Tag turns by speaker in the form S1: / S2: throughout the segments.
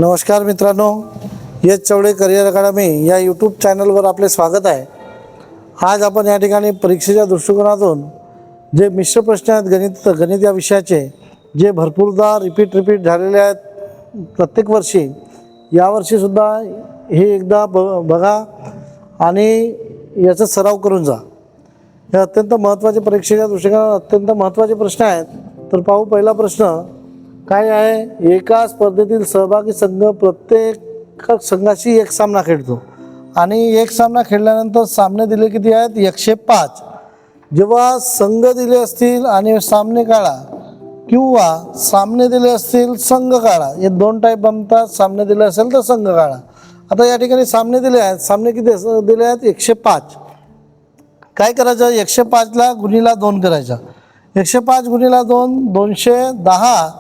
S1: नमस्कार मित्रांनो, एच चौडे career academy या यूट्यूब चॅनलवर आपले स्वागत आहे। आज आपण या ठिकाणी परीक्षेच्या दृष्टिकोनातून जे मिश्र प्रश्न आहेत गणित या विषयाचे जे भरपूरदा रिपीट झालेले आहेत प्रत्येक वर्षी, यावर्षीसुद्धा हे एकदा बघा आणि याचा सराव करून जा। हे अत्यंत महत्त्वाचे परीक्षेच्या दृष्टिकोनातून अत्यंत महत्त्वाचे प्रश्न आहेत। तर पाहू पहिला प्रश्न काय आहे। एका स्पर्धेतील सहभागी संघ प्रत्येक संघाशी एक सामना खेळतो आणि एक सामना खेळल्यानंतर सामने दिले किती आहेत 105। जेव्हा संघ दिले असतील आणि सामने काढा किंवा सामने दिले असतील संघ काढा, हे दोन टाईप बनतात। सामने दिले असेल तर संघ काढा। आता या ठिकाणी सामने दिले आहेत, सामने किती दिले आहेत 105। काय करायचं 105 ला गुणिला 2 करायचा। 105 गुणिला 2 210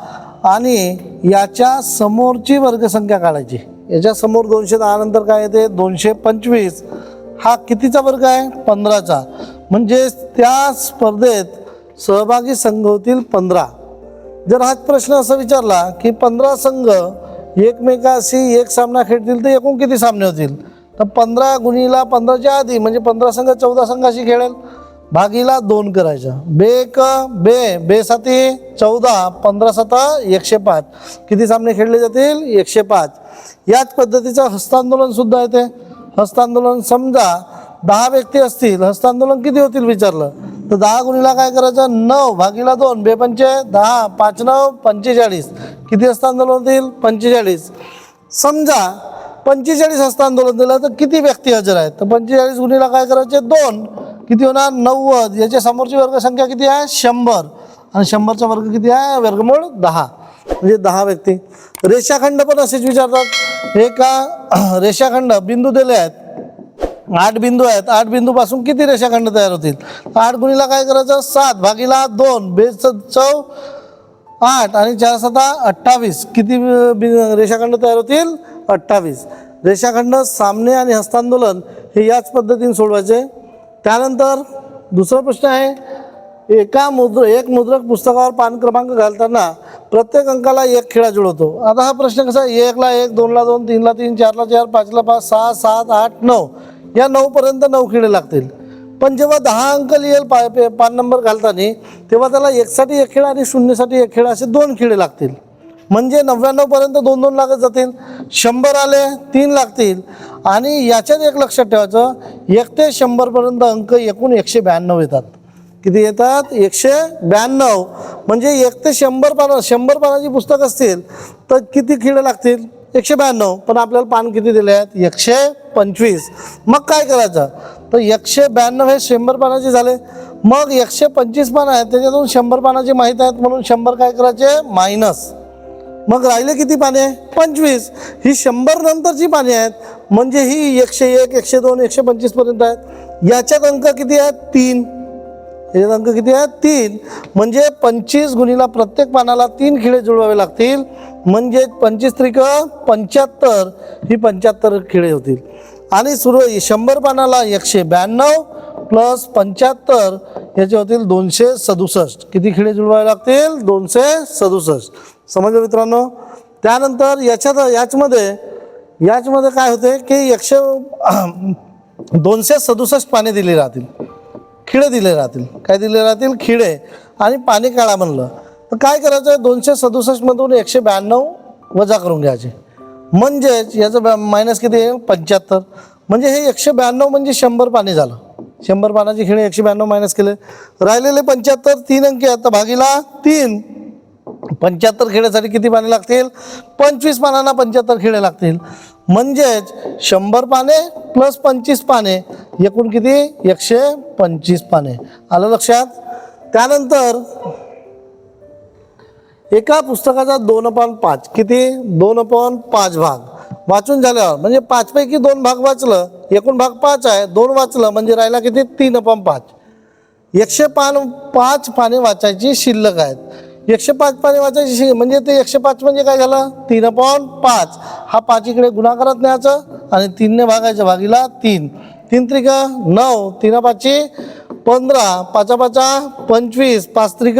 S1: आणि याच्या समोरची वर्गसंख्या काढायची। याच्या समोर 210 नंतर काय येते 225। हा कितीचा वर्ग आहे 15चा, म्हणजे त्या स्पर्धेत सहभागी संघ होतील 15। जर हाच प्रश्न असा विचारला की 15 संघ एकमेकाशी एक सामना खेळतील तर एकूण किती सामने होतील, तर 15 गुणिला 15च्या आधी म्हणजे 15 संघ 14 संघाशी खेळेल, भागीला 2 करायचा। बे साती 14, 15 7 105, किती सामने खेळले जातील 105। याच पद्धतीचं हस्तांदोलन सुद्धा येते। हस्तांदोलन समजा 10 व्यक्ती असतील, हस्तांदोलन किती होतील विचारलं तर 10 गुणिला काय करायचं 9 भागीला 2, 2 पंचे 10, 5 9 45, किती हस्तांदोलन होतील 45। समजा 45 हस्तांदोलन दिलं तर किती व्यक्ती हजर आहेत, तर 45 गुणिला काय करायचे 2, किती होणार 90। याच्या समोरची वर्गसंख्या किती आहे 100 आणि 100चा वर्ग किती आहे वर्गमूळ 10, म्हणजे 10 व्यक्ती। रेषाखंड पण असेच विचारतात। एका रेषाखंड बिंदू दिले आहेत 8 बिंदू आहेत, 8 बिंदूपासून किती रेषाखंड तयार होतील, 8 गुणिला काय करायचं 7 भागीला 2, 2 8 आणि 4 7 28, किती रेषाखंड तयार होतील 28। रेषाखंड सामने आणि हस्तांदोलन हे याच पद्धतीने सोडवायचे। त्यानंतर दुसरा प्रश्न आहे, एक मुद्रक पुस्तकावर पान क्रमांक घालताना प्रत्येक अंकाला एक खिळा जुळवतो। आता हा प्रश्न कसा आहे 1 ला 1, 2 ला 2, 3 ला 3, 4 ला 4, 5 ला 5, 6 7 8 9, या 9 पर्यंत 9 खिळे लागतील। पण जेव्हा 10 अंक लिहेल पान नंबर घालताना तेव्हा त्याला 1 साठी 1 खिळा आणि 0 साठी 1 खिळा असे 2 खिळे लागतील, म्हणजे 99 पर्यंत 2 लागत जातील। 100 आले 3 लागतील आणि याच्यात एक लक्षात ठेवायचं 1 ते 100 पर्यंत अंक एकूण 192 येतात। किती येतात 192, म्हणजे 1 ते 100 पानाची पुस्तक असतील तर किती खिळे लागतील 192, पण आपल्याला पान किती दिले आहेत 125। मग काय करायचं तर 192 हे 100 पानाचे झाले, मग 125 पान आहेत त्याच्यातून 100 पानाचे माहीत आहेत म्हणून 100 काय करायचे मायनस, मग राहिले किती पाने 25। ही 100 नंतरची पाने आहेत, म्हणजे ही 101 102 125 पर्यंत आहेत। याच्यात अंक किती आहेत 3, याच्यात अंक किती आहेत 3, म्हणजे 25 गुणिला प्रत्येक पानाला 3 खिळे जुळवावे लागतील, म्हणजे 25 त्रिक 75, ही 75 खिळे होतील। आणि 100 पानाला 192 प्लस 75 याचे होतील 267, किती खिळे जुळवावे लागतील 267। समजलं मित्रांनो। त्यानंतर याचमध्ये काय होते की 267 पाने दिली राहतील, खिळे दिले राहतील। काय दिले राहतील खिळे, आणि पाने काढा म्हणलं तर काय करायचं 267 मधून 192 वजा करून घ्यायचे, म्हणजेच याचं मायनस किती आहे 75, म्हणजे हे 192 म्हणजे 100 पाने झालं। 100 पानाची खिळे 192 मायनस केले, राहिलेले 75 3 अंकी आहेत तर भागीला 3। 75 खिळ्यासाठी किती पाने लागतील 25 पानांना 75 खिळे लागतील, म्हणजेच 100 पाने प्लस 25 पाने एकूण किती 125 पाने। आलं लक्षात। त्यानंतर एका पुस्तकाचा 2/5 किती 2/5 भाग वाचून झाल्यावर, म्हणजे 5 पैकी 2 भाग वाचलं, एकूण भाग 5 आहे, 2 वाचलं म्हणजे राहिला किती 3/5। 105 पाने वाचायची शिल्लक आहेत। 105 पाने वाचायची म्हणजे ते 105 म्हणजे काय झालं 3/5। हा 5 इकडे गुणाकारात न्यायचं आणि 3 ने भागायचं, भागीला 3, 3 त्रिक 9, 3 5 15, 5 5 25, 5 त्रिक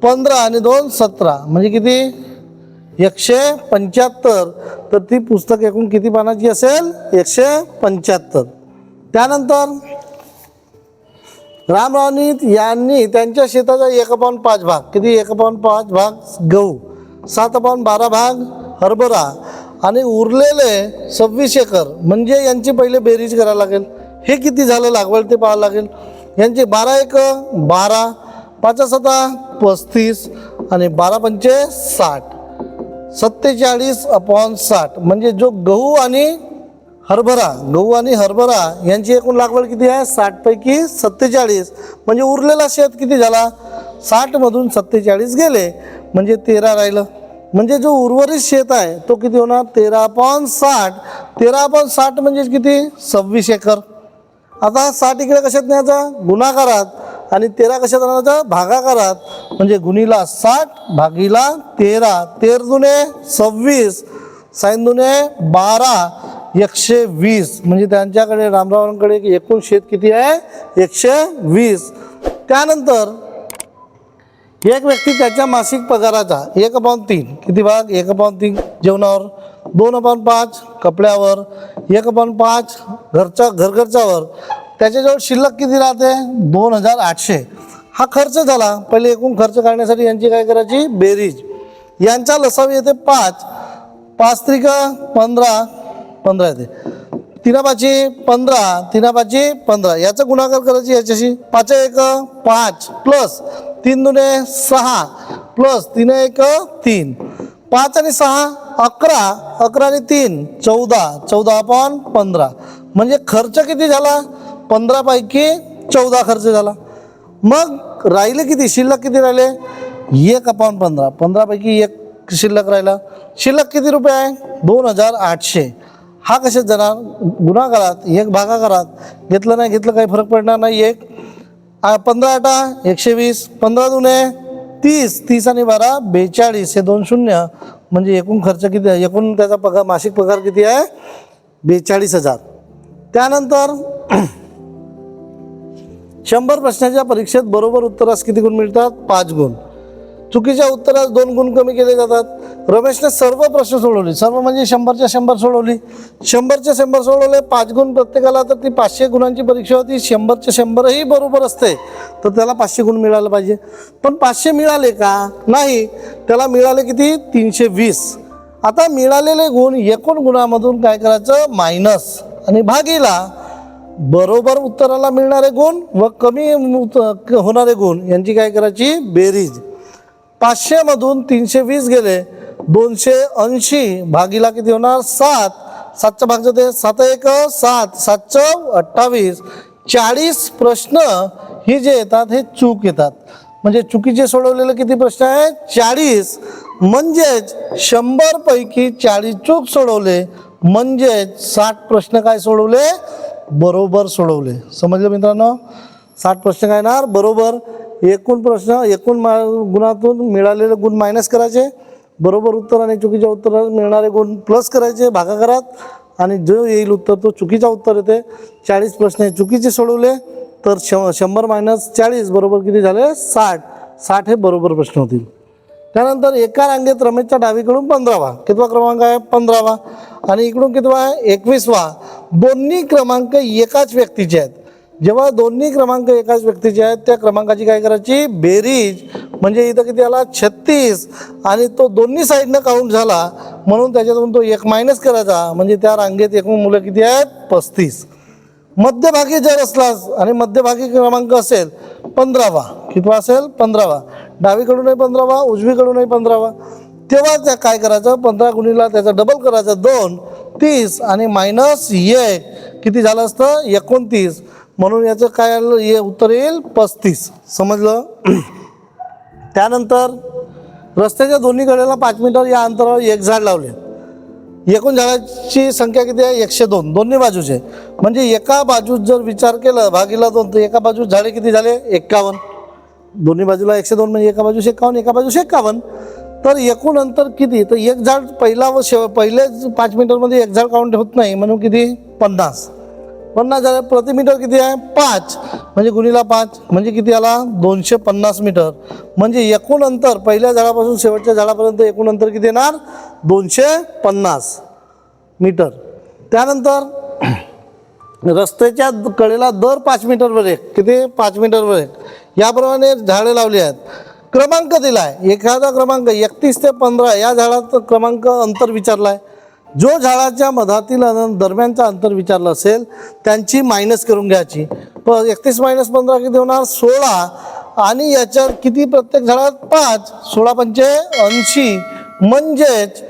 S1: 15 आणि 2 17, म्हणजे किती 175, तर ती पुस्तक एकूण किती पानाची असेल? 175. त्यानंतर रामरावनी यांनी त्यांच्या शेताचा 1/5 भाग, किती 1/5 भाग गहू, 7/12 भाग हरभरा आणि उरलेले 26 एकर, म्हणजे यांची पहिले बेरीज करायला लागेल. हे किती झालं लागवड ते पाहावं लागेल. यांचे 12 एकर 12, 5 7 35 आणि 12 पंचे 60, 47/60, म्हणजे जो गहू आणि हरभरा यांची एकूण लागवड किती आहे? 60 पैकी 47, म्हणजे उरलेला शेत किती झाला? 60 मधून 47 गेले म्हणजे 13 राहिलं. म्हणजे जो उर्वरित शेत आहे तो किती होणार? 13/60. 13/60 म्हणजे किती? 26 एकर. आता 60 इकडे कशात न्यायचा? गुणाकारात, आणि 13 कशात आणायचा? भागाकारात. म्हणजे गुणीला 60 भागीला 13, 13 दुने 26, 6 दुने 12, 120, म्हणजे त्यांच्याकडे रामरावांकडे एकूण शेत किती आहे? 120. त्यानंतर एक व्यक्ती त्याच्या मासिक पगाराचा 1/3, किती भाग? 1/3 जेवणावर, 2/5 कपड्यावर, 1/5 घरखर्चावर, त्याच्याजवळ शिल्लक किती राहते? 2800. हा खर्च झाला. पहिले एकूण खर्च काढण्यासाठी यांची काय करायची? बेरीज. यांचा लसावी येते 5, 5 त्रिक 15, 15 येते, 3 5 15, 3 5 15, याचा गुणाकार करायची याच्याशी. 5 1 5 प्लस 3 दुने 6 प्लस 3 1 3, 5 आणि 6 11, 11 आणि 3 14, 14/15, म्हणजे खर्च किती झाला? 15 पैकी 14 खर्च झाला. मग राहिले किती? शिल्लक किती राहिले? 1/15, 15 पैकी 1 शिल्लक राहिला. शिल्लक किती रुपये आहे? 2800. हा कशात जाणार? गुणाकारात, 1 भागाकारात. घेतलं नाही घेतलं काही फरक पडणार नाही. 1 15 8 120, 15 दुने 30, 30 आणि 12 42, हे 2 शून्य, म्हणजे एकूण खर्च किती आहे? एकूण त्याचा पगार, मासिक पगार किती आहे? 42,000. त्यानंतर 100 प्रश्नाच्या परीक्षेत बरोबर उत्तरास किती गुण मिळतात? 5 गुण. चुकीच्या उत्तरास 2 गुण कमी केले जातात. रमेशने सर्व प्रश्न सोडवले, सर्व म्हणजे 100च्या 100 सोडवली, 100च्या 100 सोडवले, 5 गुण प्रत्येकाला, तर ती 500 गुणांची परीक्षा होती. 100च्या 100ही बरोबर असते तर त्याला 500 गुण मिळाले पाहिजे. पण 500 मिळाले का? नाही. त्याला मिळाले किती? 320. आता मिळालेले गुण एकूण गुणामधून काय करायचं? मायनस आणि भागीला बरोबर उत्तराला मिळणारे गुण व कमी होणारे गुण यांची काय करायची? बेरीज. 500 मधून 320 गेले, 280 भागीला किती होणार? 7, 7चा भाग जाते, 7 1 7, 7 28. 40 प्रश्न ही जे येतात हे चूक येतात. म्हणजे चुकीचे सोडवलेले किती प्रश्न आहेत? 40. म्हणजेच 100 पैकी 40 चूक सोडवले, म्हणजेच 60 प्रश्न काय सोडवले? बरोबर सोडवले. समजलं मित्रांनो? 60 प्रश्न काय येणार? बरोबर. एकूण प्रश्न, एकूण गुणातून मिळालेले गुण मायनस करायचे, बरोबर उत्तर आणि चुकीच्या उत्तरात मिळणारे गुण प्लस करायचे भागाकारात, आणि जो येईल उत्तर तो चुकीचा उत्तर येते. 40 प्रश्न हे चुकीचे सोडवले तर 100 मायनस 40 बरोबर किती झाले? 60. 60 हे बरोबर प्रश्न होतील. त्यानंतर एका रांगेत रमेशच्या डावीकडून 15वा, कितवा क्रमांक आहे? 15वा, आणि इकडून कितवा आहे? 21वा. दोन्ही क्रमांक एकाच व्यक्तीचे आहेत. जेव्हा दोन्ही क्रमांक एकाच व्यक्तीचे आहेत त्या क्रमांकाची काय करायची? बेरीज. म्हणजे इथं किती आला? 36, आणि तो दोन्ही साईडनं काउंट झाला म्हणून त्याच्यातून तो 1 मायनस करायचा, म्हणजे त्या रांगेत एकूण मुलं किती आहेत? 35. मध्यभागी जर असलास आणि मध्यभागी क्रमांक असेल 15वा, कितवा असेल? 15वा. डावीकडूनही 15वा, उजवीकडूनही 15वा, तेव्हा त्या काय करायचं? 15 गुणीला त्याचा डबल करायचं 2, 30, आणि मायनस 1 किती झालं असतं? 29. म्हणून याचं काय आलं? हे उत्तर येईल 35. समजलं? त्यानंतर रस्त्याच्या दोन्ही कडेला 5 मीटर या अंतरावर एक झाड लावले. एकूण झाडाची संख्या किती आहे? 102 दोन्ही बाजूचे. म्हणजे एका बाजूस जर विचार केला भागीला 2 तर एका बाजूस झाडे किती झाले? 51. दोन्ही बाजूला 102 म्हणजे एका बाजूस 51, एका बाजूस 51. तर एकूण अंतर किती? तर एक झाड पहिला व पहिले 5 मीटरमध्ये एक झाड काउंट होत नाही, म्हणून किती? 50. 50 झाले, प्रति मीटर किती आहे 5 म्हणजे गुणिला 5 म्हणजे किती आला 250 मीटर. म्हणजे एकूण अंतर पहिल्या झाडापासून शेवटच्या झाडापर्यंत एकूण अंतर किती येणार 250 मीटर. त्यानंतर रस्त्याच्या कडेला दर 5 मीटरवर एक, किती 5 मीटरवर एक, याप्रमाणे झाडे लावली आहेत. क्रमांक दिला आहे, एखादा क्रमांक 31 ते 15 या झाडात क्रमांक अंतर विचारला आहे. जो झाडाच्या मधातील दरम्यानचा अंतर विचारलं असेल त्यांची मायनस करून घ्यायची. 31 - 15 किती होणार 16 आणि याच्यात किती प्रत्येक झाडात 5, 16 पंचे 80 म्हणजेच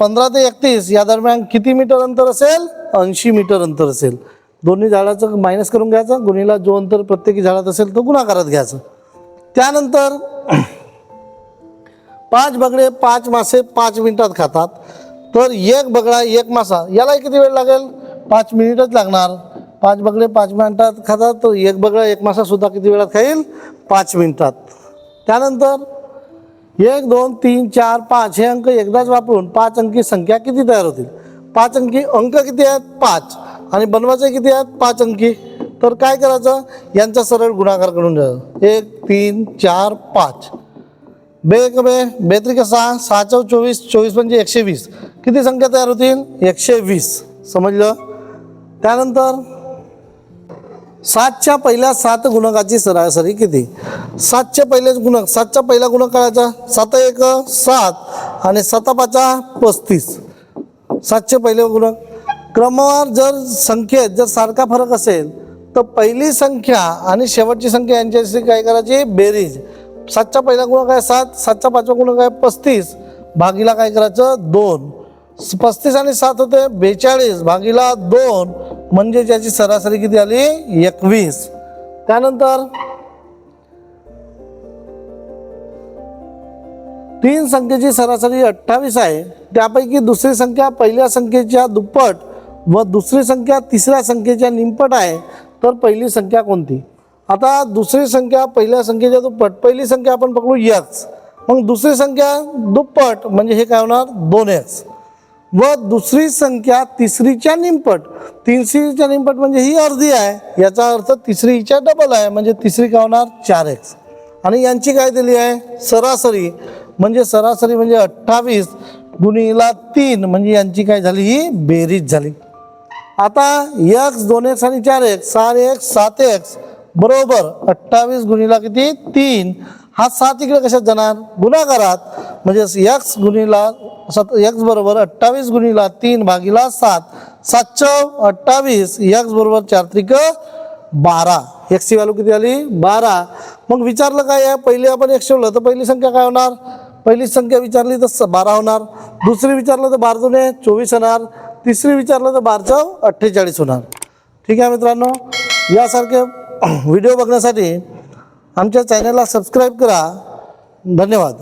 S1: 15 ते 31 या दरम्यान किती मीटर अंतर असेल 80 मीटर अंतर असेल. दोन्ही झाडाचं मायनस करून घ्यायचं, गुणिला जो अंतर प्रत्येकी झाडात असेल तो गुणाकारात घ्यायचं. त्यानंतर 5 बगळे 5 मासे 5 मिनिटात खातात, तर एक बगळा 1 मासा याला किती वेळ लागेल 5 मिनिटच लागणार. 5 बगळे 5 मिनिटात खातात, तर एक बगळा 1 मासा सुद्धा किती वेळात खाईल 5 मिनिटात. त्यानंतर 1 2 3 4 5 हे अंक एकदाच वापरून 5 अंकी संख्या किती तयार होतील. 5 अंकी अंक किती आहेत 5 आणि बनवायचे किती आहेत 5 अंकी. तर काय करायचं यांचा सरळ गुणाकार करून द्यायचा. 1 3 4 5 बे 3 6 6 24 24 म्हणजे 120 किती संख्या तयार होतील 120. समजलं. त्यानंतर 7च्या पहिल्या 7 गुणकाची सरासरी किती. 7चे पहिलेच गुणक 7चा पहिला गुणक करायचा 7 1 7 आणि 7 5 35. 7चे पहिले गुणक क्रमवार जर संख्येत जर सारखा फरक असेल तर पहिली संख्या आणि शेवटची संख्या यांच्याशी काय करायची बेरीज. 7चा पहिला गुणक आहे 7, 7चा पाचवा गुणक आहे 35 भागीला काय करायचं 2. 35 आणि 7 होते 42 भागीला 2 म्हणजे ज्याची सरासरी किती आली 21. त्यानंतर 3 संख्येची सरासरी 28 आहे. त्यापैकी दुसरी संख्या पहिल्या संख्येच्या दुप्पट व दुसरी संख्या तिसऱ्या संख्येच्या निमपट आहे, तर पहिली संख्या कोणती. आता दुसरी संख्या पहिल्या संख्येच्या दुप्पट, पहिली संख्या आपण पकडू x, मग दुसरी संख्या दुप्पट म्हणजे हे काय होणार 2x व दुसरी संख्या तिसरीच्या निमपट. तिसरीच्या निमपट म्हणजे ही अर्धी आहे, याचा अर्थ तिसरीच्या डबल आहे म्हणजे तिसरी काय होणार 4x. आणि यांची काय दिली आहे सरासरी म्हणजे 28 गुणिला 3 म्हणजे यांची काय झाली ही बेरीज झाली. आता x 2x आणि 4x 6x 7x बरोबर 28 गुणिला किती 3. हा 7 इकडे कशात जाणार गुणाकारात म्हणजे x गुणिला x बरोबर 28 गुणिला 3 भागीला 7. 7 28 x बरोबर 4 त्रिक 12. x ची व्हॅल्यू किती आली 12. मग विचारलं काय आहे पहिले आपण x ठेवलं तर पहिली संख्या काय होणार. पहिली संख्या विचारली तर 12 होणार, दुसरी विचारलं तर 12 दुने 24 होणार, तिसरी विचारलं तर 12 48 होणार. ठीक आहे मित्रांनो, यासारखे व्हिडिओ बघण्यासाठी आमच्या चॅनलला सबस्क्राईब करा. धन्यवाद.